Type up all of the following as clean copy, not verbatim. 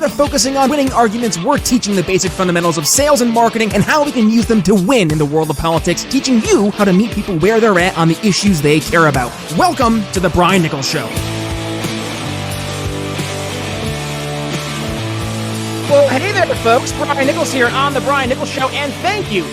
They're focusing on winning arguments. We're teaching the basic fundamentals of sales and marketing and how we can use them to win in the world of politics, teaching you how to meet people where they're at on the issues they care about. Welcome to The Brian Nichols Show. Well, hey there, folks. Brian Nichols here on The Brian Nichols Show, and thank you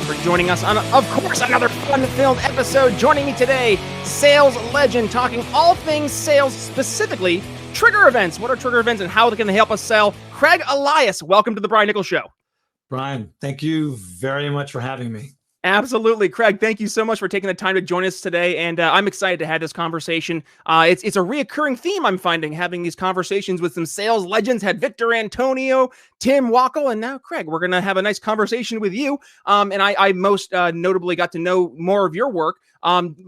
for joining us on, of course, another fun-filled episode. Joining me today, sales legend, talking all things sales, specifically trigger events. What are trigger events and how they can help us sell? Craig Elias, welcome to The Brian Nichols Show. Brian, thank you very much for having me. Absolutely. Craig, thank you so much for taking the time to join us today, and I'm excited to have this conversation. It's a reoccurring theme I'm finding, having these conversations with some sales legends. Had Victor Antonio, Tim Wackel, and now Craig. We're going to have a nice conversation with you, and I most notably got to know more of your work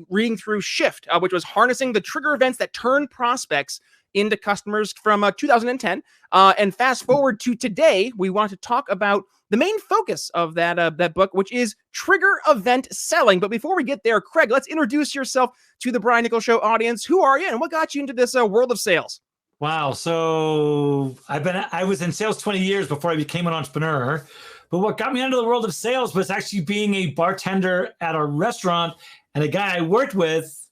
reading through Shift, which was harnessing the trigger events that turn prospects into customers from 2010. And fast forward to today, we want to talk about the main focus of that book, which is trigger event selling. But before we get there, Craig, let's introduce yourself to the Brian Nichols Show audience. Who are you and what got you into this world of sales? Wow. So I was in sales 20 years before I became an entrepreneur. But what got me into the world of sales was actually being a bartender at a restaurant, and a guy I worked with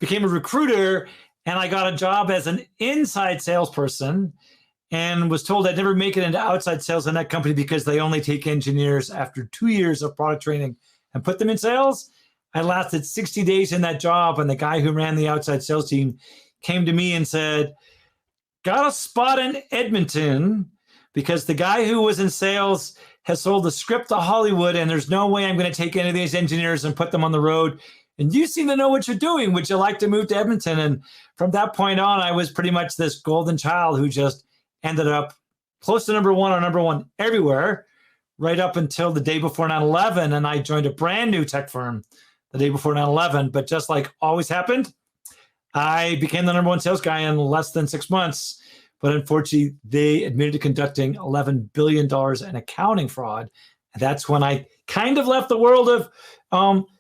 became a recruiter. And I got a job as an inside salesperson and was told I'd never make it into outside sales in that company because they only take engineers after 2 years of product training and put them in sales. I lasted 60 days in that job, and the guy who ran the outside sales team came to me and said, got a spot in Edmonton because the guy who was in sales has sold the script to Hollywood, and there's no way I'm going to take any of these engineers and put them on the road. And you seem to know what you're doing. Would you like to move to Edmonton? And from that point on, I was pretty much this golden child who just ended up close to number one or number one everywhere, right up until the day before 9/11. And I joined a brand new tech firm the day before 9/11. But just like always happened, I became the number one sales guy in less than 6 months. But unfortunately, they admitted to conducting $11 billion in accounting fraud. And that's when I kind of left the world of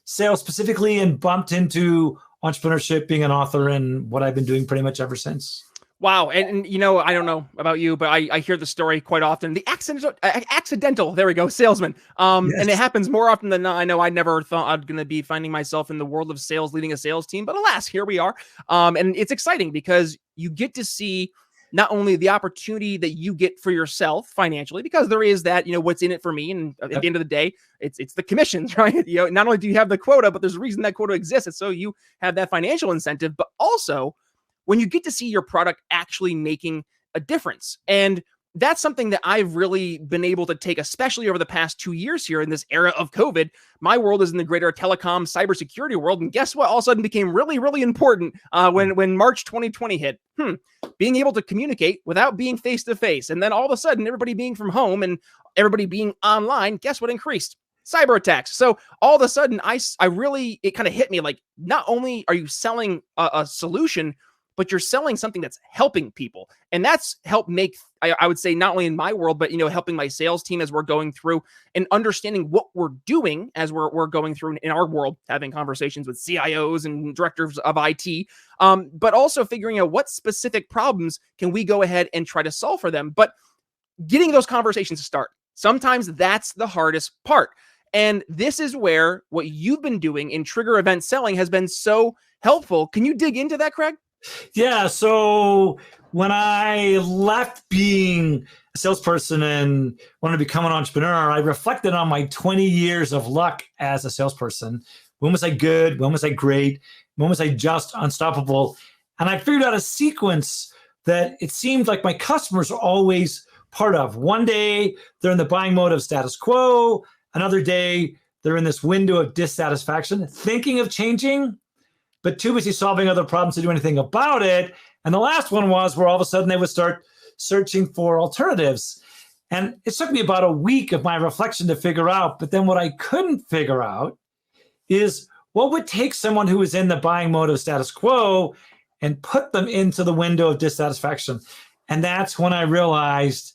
sales specifically and bumped into entrepreneurship, being an author, and what I've been doing pretty much ever since. Wow. And you know, I don't know about you, but I hear the story quite often. The accidental, there we go, salesman. Yes. And it happens more often than not. I know I never thought I'd going to be finding myself in the world of sales, leading a sales team, but alas, here we are. And it's exciting because you get to see not only the opportunity that you get for yourself financially, because there is that, you know, what's in it for me. And at the end of the day, it's the commissions, right? You know, not only do you have the quota, but there's a reason that quota exists. And so you have that financial incentive, but also when you get to see your product actually making a difference. And that's something that I've really been able to take, especially over the past 2 years here in this era of COVID. My world is in the greater telecom cybersecurity world. And guess what? All of a sudden became really, really important when March 2020 hit. Being able to communicate without being face-to-face. And then all of a sudden, everybody being from home and everybody being online, guess what increased? Cyber attacks. So all of a sudden, it kind of hit me like, not only are you selling a solution, but you're selling something that's helping people. And that's helped make, I would say, not only in my world, but, you know, helping my sales team as we're going through and understanding what we're doing as we're going through in our world, having conversations with CIOs and directors of IT, but also figuring out what specific problems can we go ahead and try to solve for them. But getting those conversations to start, sometimes that's the hardest part. And this is where what you've been doing in trigger event selling has been so helpful. Can you dig into that, Craig? Yeah. So when I left being a salesperson and wanted to become an entrepreneur, I reflected on my 20 years of luck as a salesperson. When was I good? When was I great? When was I just unstoppable? And I figured out a sequence that it seemed like my customers are always part of. One day, they're in the buying mode of status quo. Another day, they're in this window of dissatisfaction, thinking of changing, but too busy solving other problems to do anything about it. And the last one was where all of a sudden they would start searching for alternatives. And it took me about a week of my reflection to figure out. But then what I couldn't figure out is what would take someone who was in the buying mode of status quo and put them into the window of dissatisfaction. And that's when I realized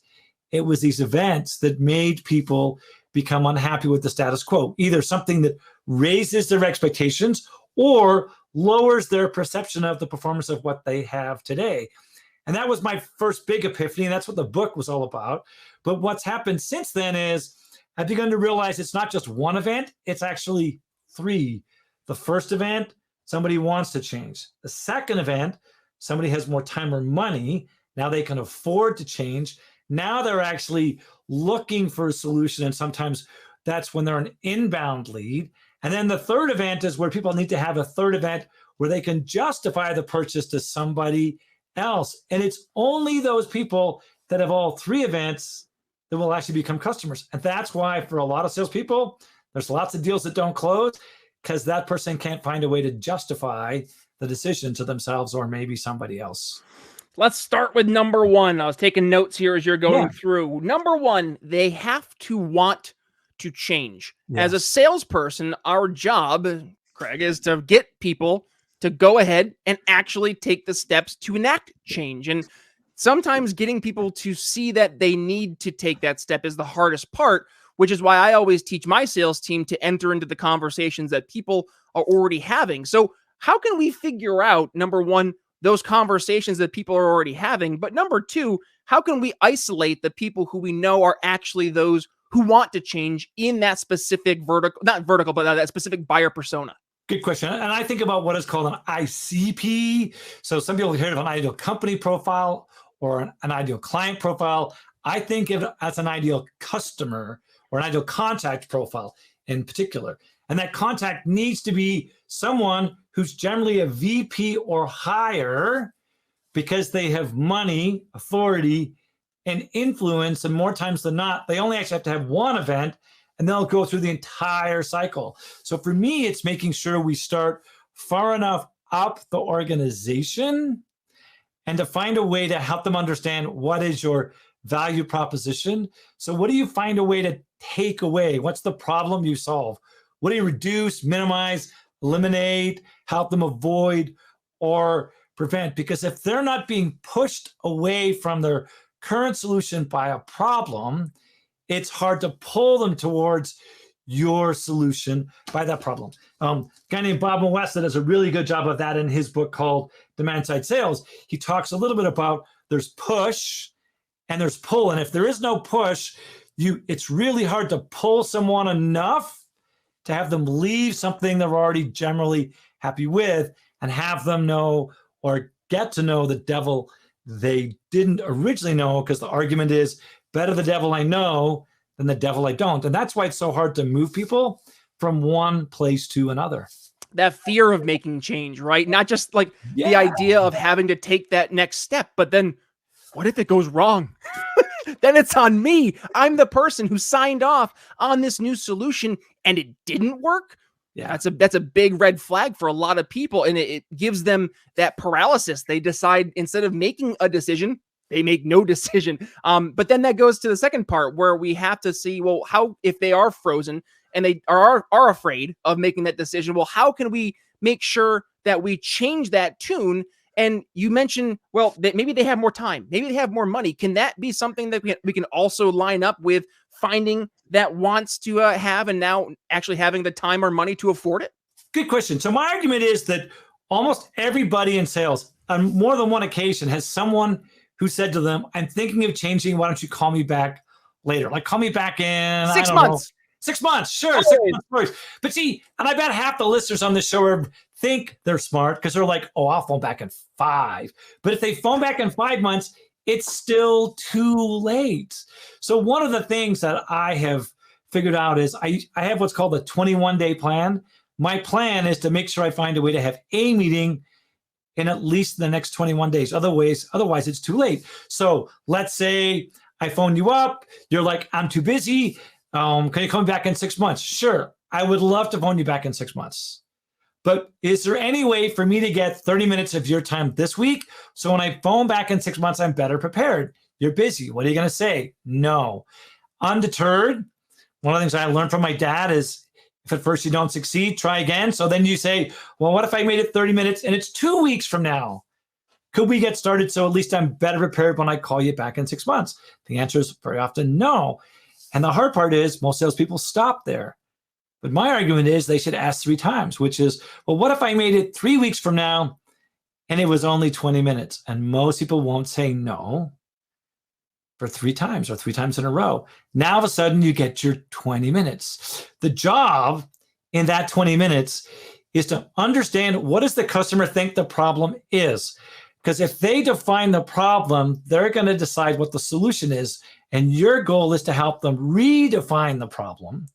it was these events that made people become unhappy with the status quo, either something that raises their expectations or lowers their perception of the performance of what they have today. And that was my first big epiphany. And that's what the book was all about. But what's happened since then is I've begun to realize it's not just one event, it's actually three. The first event, somebody wants to change. The second event, somebody has more time or money. Now they can afford to change. Now they're actually looking for a solution. And sometimes that's when they're an inbound lead. And then the third event is where people need to have a third event where they can justify the purchase to somebody else. And it's only those people that have all three events that will actually become customers. And that's why for a lot of salespeople, there's lots of deals that don't close because that person can't find a way to justify the decision to themselves or maybe somebody else. Let's start with number one. I was taking notes here as you're going through. Number one, they have to want to change. As a salesperson, our job, Craig, is to get people to go ahead and actually take the steps to enact change. And sometimes getting people to see that they need to take that step is the hardest part, which is why I always teach my sales team to enter into the conversations that people are already having. So how can we figure out, number one, those conversations that people are already having? But number two, how can we isolate the people who we know are actually those who want to change in that specific not vertical, but that specific buyer persona? Good question. And I think about what is called an ICP. So some people hear of an ideal company profile or an ideal client profile. I think of it as an ideal customer or an ideal contact profile in particular. And that contact needs to be someone who's generally a VP or higher because they have money, authority, and influence. And more times than not, they only actually have to have one event and they'll go through the entire cycle. So for me, it's making sure we start far enough up the organization and to find a way to help them understand what is your value proposition. So what do you find a way to take away? What's the problem you solve? What do you reduce, minimize, eliminate, help them avoid, or prevent? Because if they're not being pushed away from their current solution by a problem, it's hard to pull them towards your solution by that problem. A guy named Bob West does a really good job of that in his book called Demand Side Sales. He talks a little bit about there's push and there's pull. And if there is no push, it's really hard to pull someone enough to have them leave something they're already generally happy with and have them know or get to know the devil they didn't originally know, because the argument is better the devil I know than the devil I don't. And that's why it's so hard to move people from one place to another. That fear of making change, right? Not just like the idea of having to take that next step, but then what if it goes wrong? Then it's on me. I'm the person who signed off on this new solution and it didn't work. Yeah, that's a big red flag for a lot of people. And it gives them that paralysis. They decide instead of making a decision, they make no decision. But then that goes to the second part where we have to see, well, how, if they are frozen and they are afraid of making that decision, well, how can we make sure that we change that tune? And you mentioned, well, that maybe they have more time, maybe they have more money. Can that be something that we can also line up with finding that wants to have and now actually having the time or money to afford it? Good question. So my argument is that almost everybody in sales on more than one occasion has someone who said to them, I'm thinking of changing. Why don't you call me back later? Like call me back in 6 months. 6 months, sure. 6 months first. But see, and I bet half the listeners on this show think they're smart because they're like, oh, I'll phone back in 5. But if they phone back in 5 months, it's still too late. So one of the things that I have figured out is I have what's called a 21-day plan. My plan is to make sure I find a way to have a meeting in at least the next 21 days. Otherwise, it's too late. So let's say I phone you up. You're like, I'm too busy. Can you call me back in 6 months? Sure. I would love to phone you back in 6 months. But is there any way for me to get 30 minutes of your time this week? So when I phone back in 6 months, I'm better prepared. You're busy. What are you going to say? No. Undeterred. One of the things I learned from my dad is if at first you don't succeed, try again. So then you say, well, what if I made it 30 minutes and it's 2 weeks from now? Could we get started so at least I'm better prepared when I call you back in 6 months? The answer is very often no. And the hard part is most salespeople stop there. But my argument is they should ask 3 times, which is, well, what if I made it 3 weeks from now and it was only 20 minutes. And most people won't say no for 3 times or 3 times in a row. Now, all of a sudden, you get your 20 minutes. The job in that 20 minutes is to understand, what does the customer think the problem is? Because if they define the problem, they're going to decide what the solution is. And your goal is to help them redefine the problem.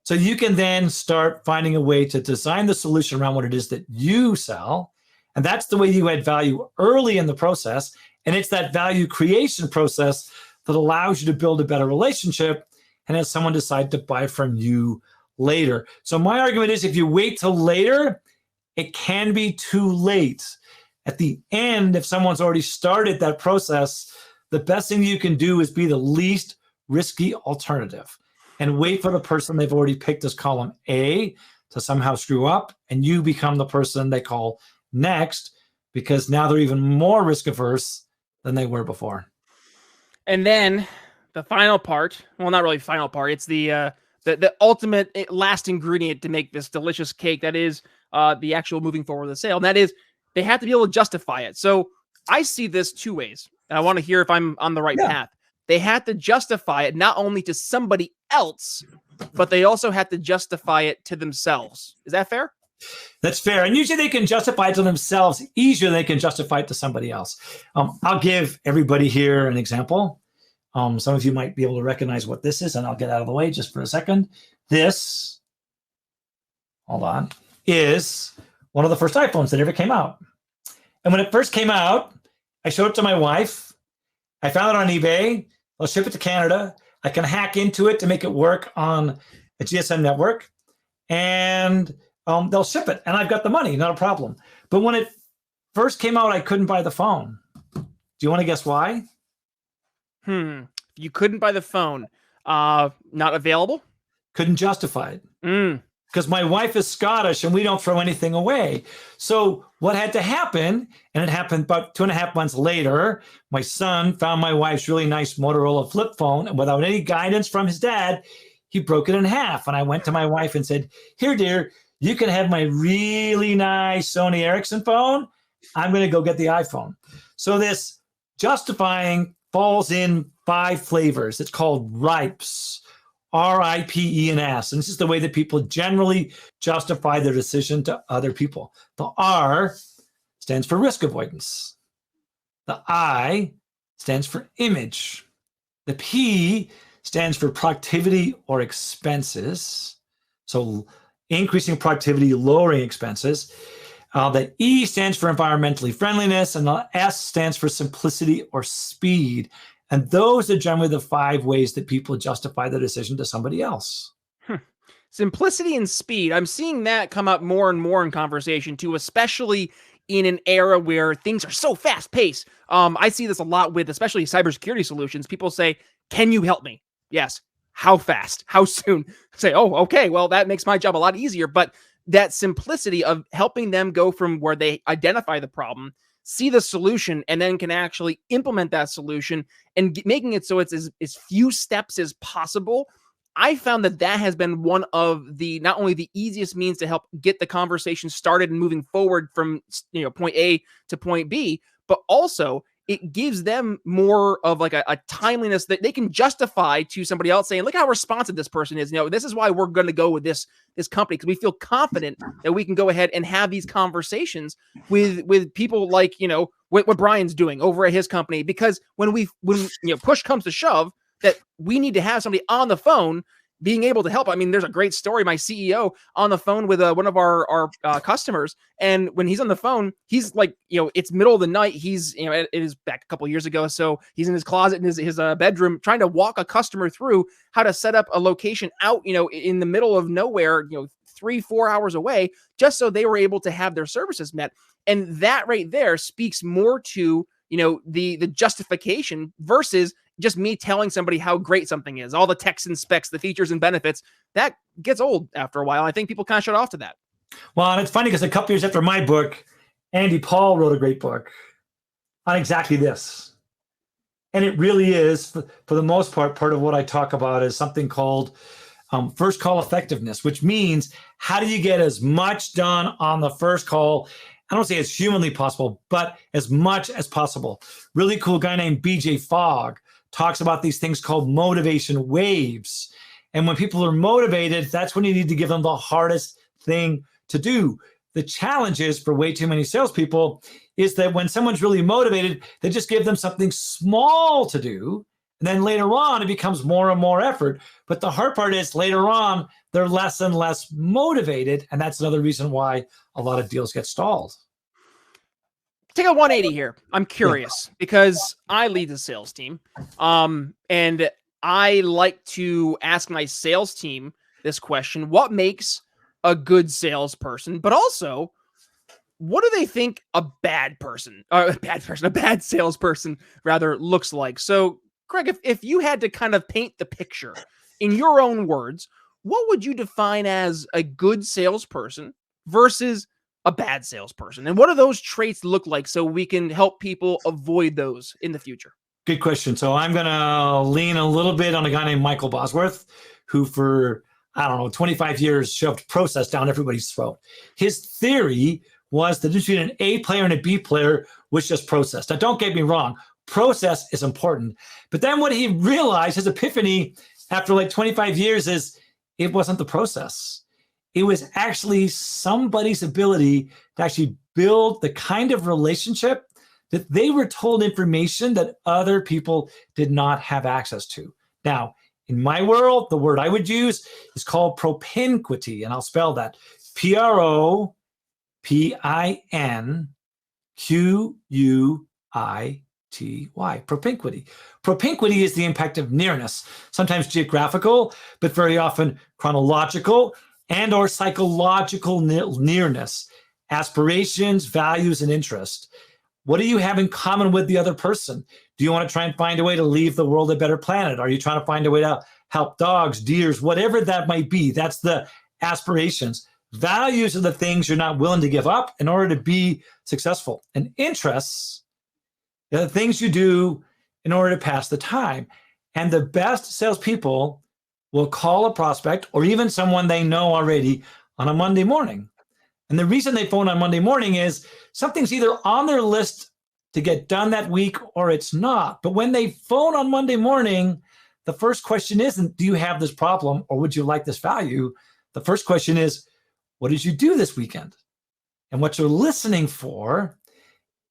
So you can then start finding a way to design the solution around what it is that you sell. And that's the way you add value early in the process. And it's that value creation process that allows you to build a better relationship and has someone decide to buy from you later. So my argument is, if you wait till later, it can be too late. At the end, if someone's already started that process, the best thing you can do is be the least risky alternative and wait for the person they've already picked as column A to somehow screw up, and you become the person they call next, because now they're even more risk averse than they were before. And then the final part, well, not really final part, it's the ultimate last ingredient to make this delicious cake. That is the actual moving forward of the sale. And that is, they have to be able to justify it. So I see this 2 ways, and I want to hear if I'm on the right path. They have to justify it not only to somebody else, but they also have to justify it to themselves. Is that fair? That's fair. And usually they can justify it to themselves easier than they can justify it to somebody else. I'll give everybody here an example. Some of you might be able to recognize what this is, and I'll get out of the way just for a second. This, hold on, is one of the first iPhones that ever came out. And when it first came out, I showed it to my wife. I found it on eBay. I'll ship it to Canada. I can hack into it to make it work on a GSM network, and they'll ship it. And I've got the money, not a problem. But when it first came out, I couldn't buy the phone. Do you want to guess why? You couldn't buy the phone. Not available? Couldn't justify it. Because my wife is Scottish and we don't throw anything away. So what had to happen, and it happened about 2.5 months later, my son found my wife's really nice Motorola flip phone, and without any guidance from his dad, he broke it in half. And I went to my wife and said, "Here, dear, you can have my really nice Sony Ericsson phone. I'm going to go get the iPhone." So this justifying falls in 5 flavors. It's called RIPES. RIPENS. And this is the way that people generally justify their decision to other people. The R stands for risk avoidance. The I stands for image. The P stands for productivity or expenses. So increasing productivity, lowering expenses. The E stands for environmentally friendliness, and the S stands for simplicity or speed. And those are generally the 5 ways that people justify their decision to somebody else. Simplicity and speed. I'm seeing that come up more and more in conversation too, especially in an era where things are so fast paced. I see this a lot with especially cybersecurity solutions. People say, "Can you help me?" Yes. How fast? How soon? Say, "Oh, okay. Well, that makes my job a lot easier." But that simplicity of helping them go from where they identify the problem, see the solution, and then can actually implement that solution and making it so it's as few steps as possible. I found that has been one of the, not only the easiest means to help get the conversation started and moving forward from, point A to point B, but also it gives them more of like a timeliness that they can justify to somebody else, saying, "Look how responsive this person is. This is why we're going to go with this company, because we feel confident that we can go ahead and have these conversations with people like, what Brian's doing over at his company." Because when push comes to shove, that we need to have somebody on the phone being able to help. I mean, there's a great story. My CEO on the phone with one of our customers, and when he's on the phone, he's like, it's middle of the night. He's, it is back a couple of years ago, so he's in his closet in his bedroom trying to walk a customer through how to set up a location out, in the middle of nowhere, 3-4 hours away, just so they were able to have their services met. And that right there speaks more to, the justification versus just me telling somebody how great something is, all the text and specs, the features and benefits. That gets old after a while. I think people kind of shut off to that. Well, and it's funny because a couple years after my book, Andy Paul wrote a great book on exactly this. And it really is, for the most part of what I talk about is something called first call effectiveness, which means how do you get as much done on the first call I don't say it's humanly possible, but as much as possible. Really cool guy named BJ Fogg talks about these things called motivation waves. And when people are motivated, that's when you need to give them the hardest thing to do. The challenge is for way too many salespeople is that when someone's really motivated, they just give them something small to do. And then later on, it becomes more and more effort. But the hard part is later on, they're less and less motivated. And that's another reason why a lot of deals get stalled. Take a 180 here. I'm curious because I lead the sales team. And I like to ask my sales team this question: what makes a good salesperson? But also, what do they think a bad salesperson rather looks like? So, Craig, if you had to kind of paint the picture in your own words, what would you define as a good salesperson versus a bad salesperson? And what do those traits look like so we can help people avoid those in the future? Good question. So I'm going to lean a little bit on a guy named Michael Bosworth, who for, 25 years shoved process down everybody's throat. His theory was that between an A player and a B player was just process. Now, don't get me wrong. Process is important. But then what he realized, his epiphany after like 25 years, is it wasn't the process. It was actually somebody's ability to actually build the kind of relationship that they were told information that other people did not have access to. Now, in my world, the word I would use is called propinquity, and I'll spell that Propinquity. Propinquity is the impact of nearness, sometimes geographical, but very often chronological and or psychological nearness, aspirations, values, and interest. What do you have in common with the other person? Do you want to try and find a way to leave the world a better planet? Are you trying to find a way to help dogs, deers, whatever that might be? That's the aspirations. Values are the things you're not willing to give up in order to be successful. And interests are the things you do in order to pass the time. And the best salespeople will call a prospect or even someone they know already on a Monday morning. And the reason they phone on Monday morning is something's either on their list to get done that week or it's not. But when they phone on Monday morning, the first question isn't, do you have this problem or would you like this value? The first question is, what did you do this weekend? And what you're listening for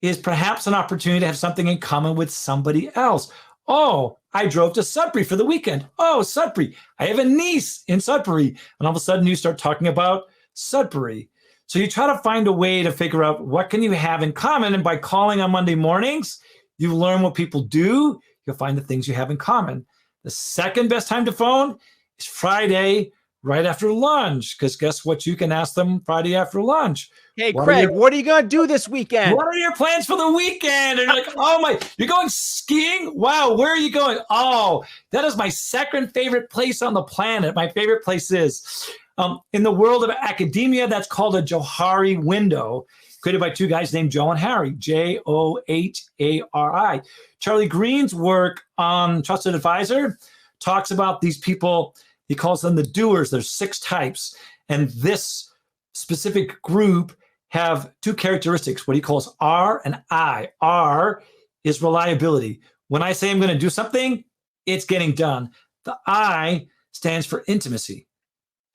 is perhaps an opportunity to have something in common with somebody else. Oh, I drove to Sudbury for the weekend. Oh, Sudbury. I have a niece in Sudbury. And all of a sudden you start talking about Sudbury. So you try to find a way to figure out what can you have in common. And by calling on Monday mornings, you learn what people do. You'll find the things you have in common. The second best time to phone is Friday, right after lunch. Because guess what? You can ask them Friday after lunch. Hey, Craig, what are you going to do this weekend? What are your plans for the weekend? And you're like, oh my, you're going skiing? Wow, where are you going? Oh, that is my second favorite place on the planet. My favorite place is in the world of academia, that's called a Johari window, created by two guys named Joe and Harry, Johari. Charlie Green's work on Trusted Advisor talks about these people. He calls them the doers. There's 6 types. And this specific group have 2 characteristics, what he calls R and I. R is reliability. When I say I'm going to do something, it's getting done. The I stands for intimacy,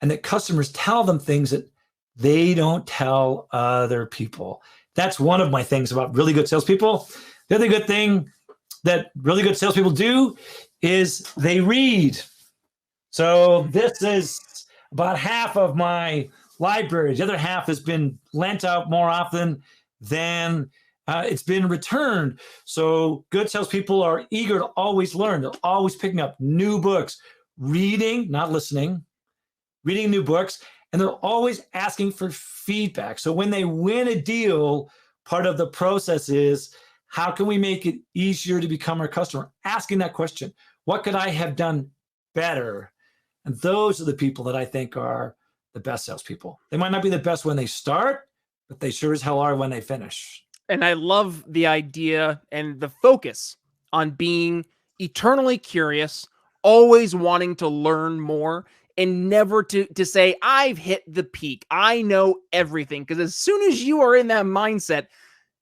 and that customers tell them things that they don't tell other people. That's one of my things about really good salespeople. The other good thing that really good salespeople do is they read. So this is about half of my library. The other half has been lent out more often than it's been returned. So good salespeople are eager to always learn. They're always picking up new books, reading, not listening, reading new books, and they're always asking for feedback. So when they win a deal, part of the process is, how can we make it easier to become our customer? Asking that question, what could I have done better? And those are the people that I think are the best salespeople. They might not be the best when they start, but they sure as hell are when they finish. And I love the idea and the focus on being eternally curious, always wanting to learn more, and never to say, I've hit the peak. I know everything. Because as soon as you are in that mindset,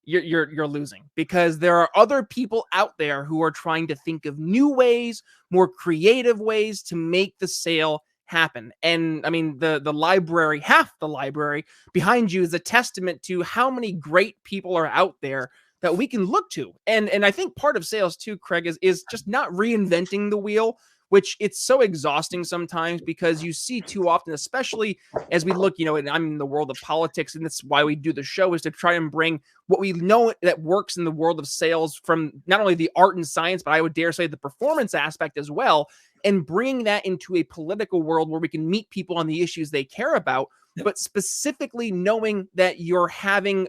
you're losing, because there are other people out there who are trying to think of new ways, more creative ways to make the sale happen. And I mean, the library, half the library behind you is a testament to how many great people are out there that we can look to. And I think part of sales too, Craig, is just not reinventing the wheel, which it's so exhausting sometimes, because you see too often, especially as we look, and I'm in the world of politics, and that's why we do the show, is to try and bring what we know that works in the world of sales from not only the art and science, but I would dare say the performance aspect as well, and bringing that into a political world where we can meet people on the issues they care about, but specifically knowing that you're having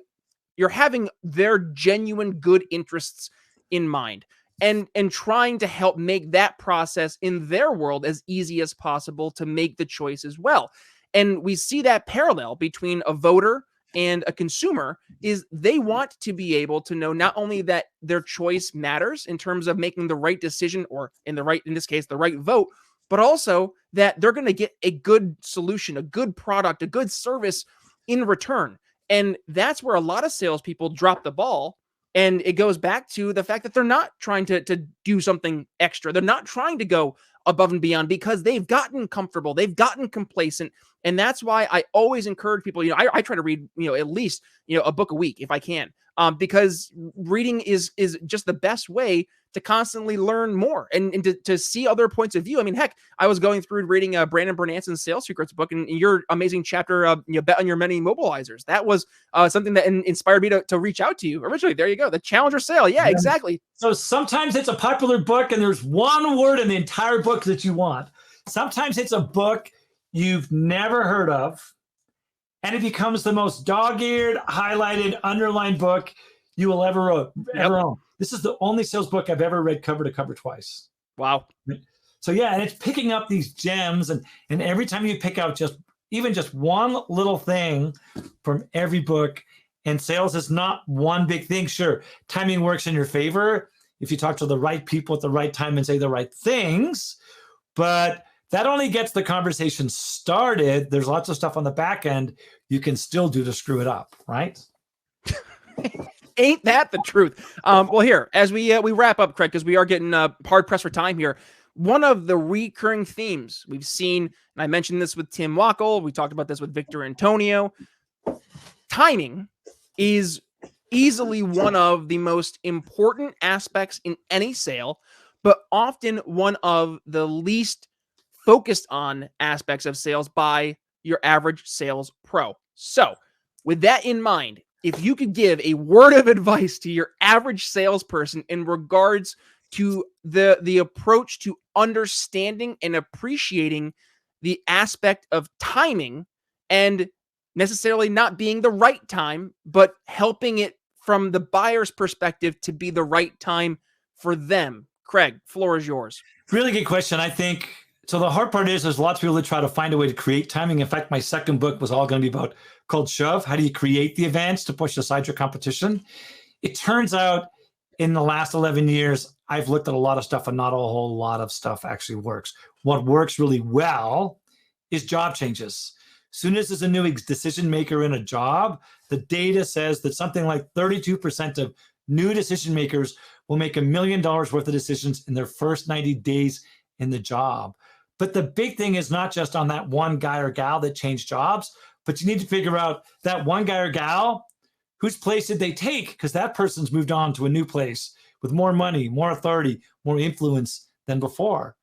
their genuine good interests in mind, and trying to help make that process in their world as easy as possible to make the choice as well. And we see that parallel between a voter and a consumer is they want to be able to know not only that their choice matters in terms of making the right decision, or in this case, the right vote, but also that they're going to get a good solution, a good product, a good service in return. And that's where a lot of salespeople drop the ball. And it goes back to the fact that they're not trying to do something extra. They're not trying to go above and beyond, because they've gotten comfortable. They've gotten complacent. And that's why I always encourage people, I try to read, at least, a book a week if I can, because reading is just the best way to constantly learn more and to see other points of view. I mean, heck, I was going through reading Brandon Bernanson's Sales Secrets book, and your amazing chapter, Bet on Your Many Mobilizers. That was something that inspired me to reach out to you originally. There you go. The Challenger Sale. Yeah, exactly. So sometimes it's a popular book and there's one word in the entire book that you want. Sometimes it's a book you've never heard of, and it becomes the most dog-eared, highlighted, underlined book you will ever own. This is the only sales book I've ever read cover to cover twice. Wow. So yeah, and it's picking up these gems, and every time you pick out even just one little thing from every book, and sales is not one big thing. Sure, timing works in your favor if you talk to the right people at the right time and say the right things, but that only gets the conversation started. There's lots of stuff on the back end you can still do to screw it up, right? Ain't that the truth? Well, here, as we wrap up, Craig, because we are getting hard pressed for time here. One of the recurring themes we've seen, and I mentioned this with Tim Wackel, we talked about this with Victor Antonio, timing is easily one of the most important aspects in any sale, but often one of the least focused on aspects of sales by your average sales pro. So with that in mind, if you could give a word of advice to your average salesperson in regards to the approach to understanding and appreciating the aspect of timing, and necessarily not being the right time, but helping it from the buyer's perspective to be the right time for them. Craig, floor is yours. Really good question. I think, so the hard part is there's lots of people that try to find a way to create timing. In fact, my second book was all going to be called Shove. How do you create the events to push aside your competition? It turns out in the last 11 years, I've looked at a lot of stuff and not a whole lot of stuff actually works. What works really well is job changes. Soon as there's a new decision maker in a job, the data says that something like 32% of new decision makers will make $1 million worth of decisions in their first 90 days in the job. But the big thing is not just on that one guy or gal that changed jobs, but you need to figure out that one guy or gal, whose place did they take? Because that person's moved on to a new place with more money, more authority, more influence than before.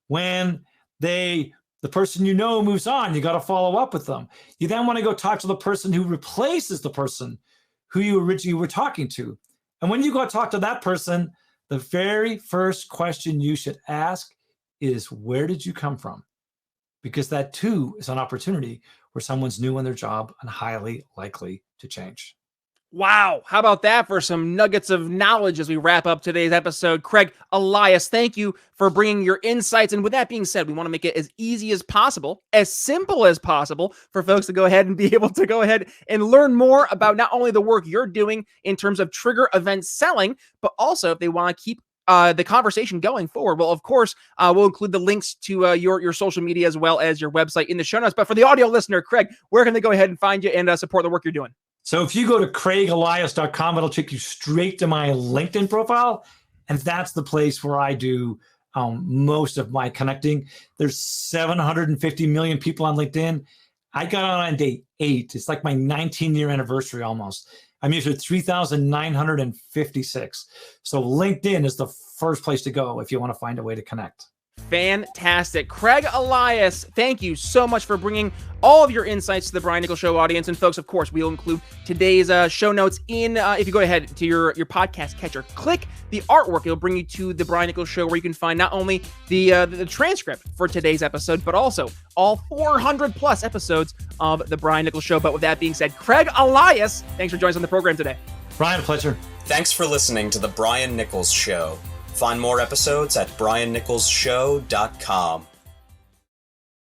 When the person you know moves on, you got to follow up with them. You then want to go talk to the person who replaces the person who you originally were talking to. And when you go talk to that person, the very first question you should ask is, where did you come from? Because that too is an opportunity where someone's new in their job and highly likely to change. Wow. How about that for some nuggets of knowledge as we wrap up today's episode? Craig, Elias, thank you for bringing your insights. And with that being said, we want to make it as easy as possible, as simple as possible for folks to go ahead and be able to go ahead and learn more about not only the work you're doing in terms of trigger event selling, but also if they want to keep the conversation going forward, well, of course, we'll include the links to your social media as well as your website in the show notes. But for the audio listener, Craig, where can they go ahead and find you and support the work you're doing? So if you go to craigelias.com, it'll take you straight to my LinkedIn profile. And that's the place where I do most of my connecting. There's 750 million people on LinkedIn. I got on day 8. It's like my 19-year anniversary almost. I'm usually 3,956. So LinkedIn is the first place to go if you want to find a way to connect. Fantastic. Craig Elias, thank you so much for bringing all of your insights to the Brian Nichols Show audience. And folks, of course, we'll include today's show notes in, if you go ahead to your podcast catcher, click the artwork. It'll bring you to the Brian Nichols Show, where you can find not only the transcript for today's episode, but also all 400 plus episodes of the Brian Nichols Show. But with that being said, Craig Elias, thanks for joining us on the program today. Brian, a pleasure. Thanks for listening to the Brian Nichols Show. Find more episodes at briannicholsshow.com.